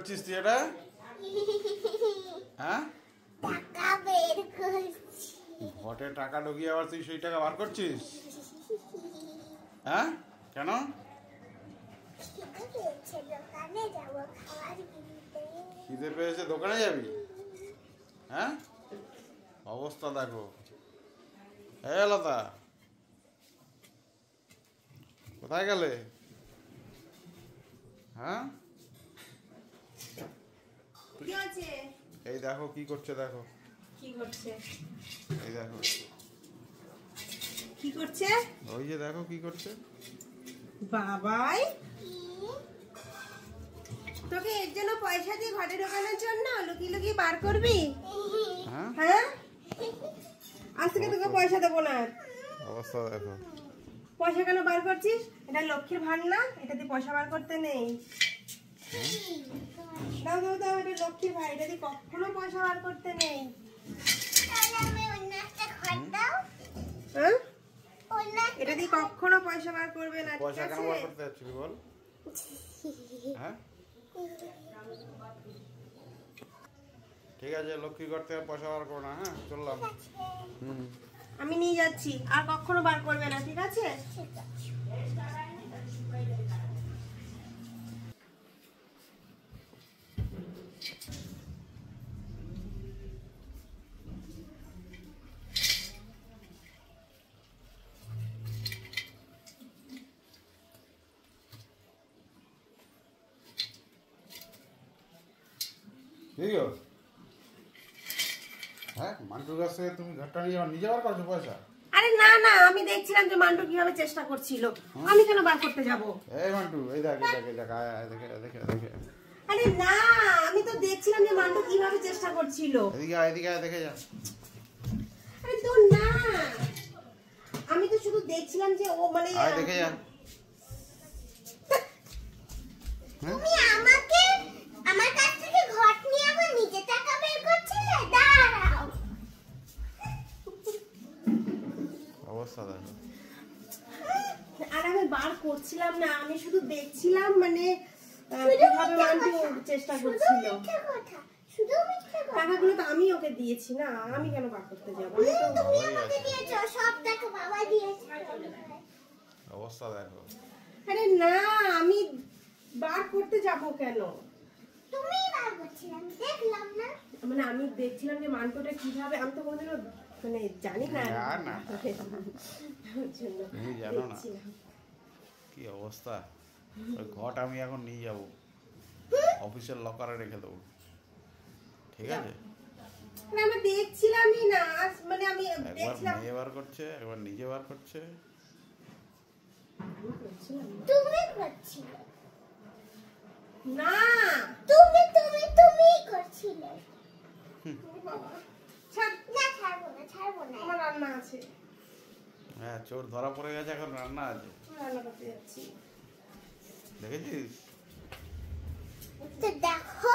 করছিস তুই এটা? হ্যাঁ, টাকা বের করছি। ঘটে টাকা ঢুকিয়ে আবার তুই সেই টাকা বার করছিস? হ্যাঁ, কেন? দোকানে যাব খাবার কিনতে। খিদে পেয়েছে, দোকানে যাবি? হ্যাঁ, অবস্থা দেখো। হ্যাঁ লতা, কোথায় গেলে? হ্যাঁ, কি আছে? এই দেখো কি করছে, দেখো কি করছে? এই দেখো, কি করছে? ওই যে দেখো কি করছে। বাবাই, তোকে এর জন্য পয়সা দিয়ে ঘরে ঢোকানোর জন্য লুকিয়ে লুকিয়ে বার করবি? হ্যাঁ, হ্যাঁ, আজ থেকে তোকে পয়সা দেবো না। অবস্থা দেখো। পয়সা কেন বার করছিস? এটা লক্ষ্মীর ভান্ড না, এটা দিয়ে পয়সা বার করতে নেই। দাও দাও দাও, এটা লক্ষ্মীর ভাই, এটা দিয়ে কখনো পয়সা বার করতে নেই। তাহলে আমি অন্য একটা ঘর দাও। হ্যাঁ, অন্য এটা দিয়ে কখনো পয়সা বার করবে না, ঠিক পয়সা কেন আছে? বার করতে যাচ্ছিস বল? হ্যাঁ, ঠিক আছে, লক্ষ্মী ঘর থেকে পয়সা বার করো না। হ্যাঁ, চললাম। হুম, আমি নিয়ে যাচ্ছি, আর কখনো বার করবে না, ঠিক আছে? ঠিক আছে। হ্যাঁ, মান্টুর কাছ থেকে তুমি ঘরটা নিয়ে নিজে বার করছো পয়সা? আরে না না, আমি দেখছিলাম যে মান্টু কিভাবে চেষ্টা করছিল, আমি কেন বার করতে যাব? এই মান্টু, এই দেখ এই দেখ এই দেখ, আয় আয়, দেখে দেখে দেখে, আরে না, আমি তো দেখছিলাম যে মান্টু কিভাবে চেষ্টা করছিল। এদিকে আয়, এদিকে আয়, দেখে যা। আরে তো না, আমি তো শুধু দেখছিলাম যে ও মানে আয় দেখে যা। হ্যাঁ, তুমি আমাকে আমার কাছ থেকে ঘর নিয়ে আবার নিজে টাকা বের করছিলে? দাঁড়াও। অবস্থা দেখো। আর আমি বার করছিলাম না, আমি শুধু দেখছিলাম মানে কিভাবে মান্টু চেষ্টা করছিল। মিথ্যে কথা, শুধু মিথ্যে কথা। টাকাগুলো তো আমি ওকে দিয়েছি না, আমি কেন বার করতে যাবো? আমি তো তুমি আমাকে দিয়েছো, সব টাকা বাবা দিয়েছে। অবস্থা দেখো। আরে না, আমি বার করতে যাব কেন? তুমিই বার করছিলে, আমি দেখলাম না। মানে আমি দেখছিলাম যে মান্টুটা কিভাবে, আমি তো কোনোদিনও মানে জানি না, না, না। ওর জন্য তুমি জানো না দেখছিলাম। কি অবস্থা। ওই ঘট আমি এখন নিয়ে যাব, অফিসের লকারে রেখে দেবো, ঠিক আছে? মানে আমি দেখছিলামই না, মানে আমি একবার দেখছিলাম। মেয়ে বার করছে, একবার নিজে বার করছে। তুমি করছিলে না, তুমিই করছিলে। বাবা, ছাড়, না, ছাড়বো না। আমার রান্না আছে, হ্যাঁ, চোর ধরা পড়ে গেছে, এখন রান্না আছে, আমি রান্না করতে যাচ্ছি। দেখেছিস? তো দেখো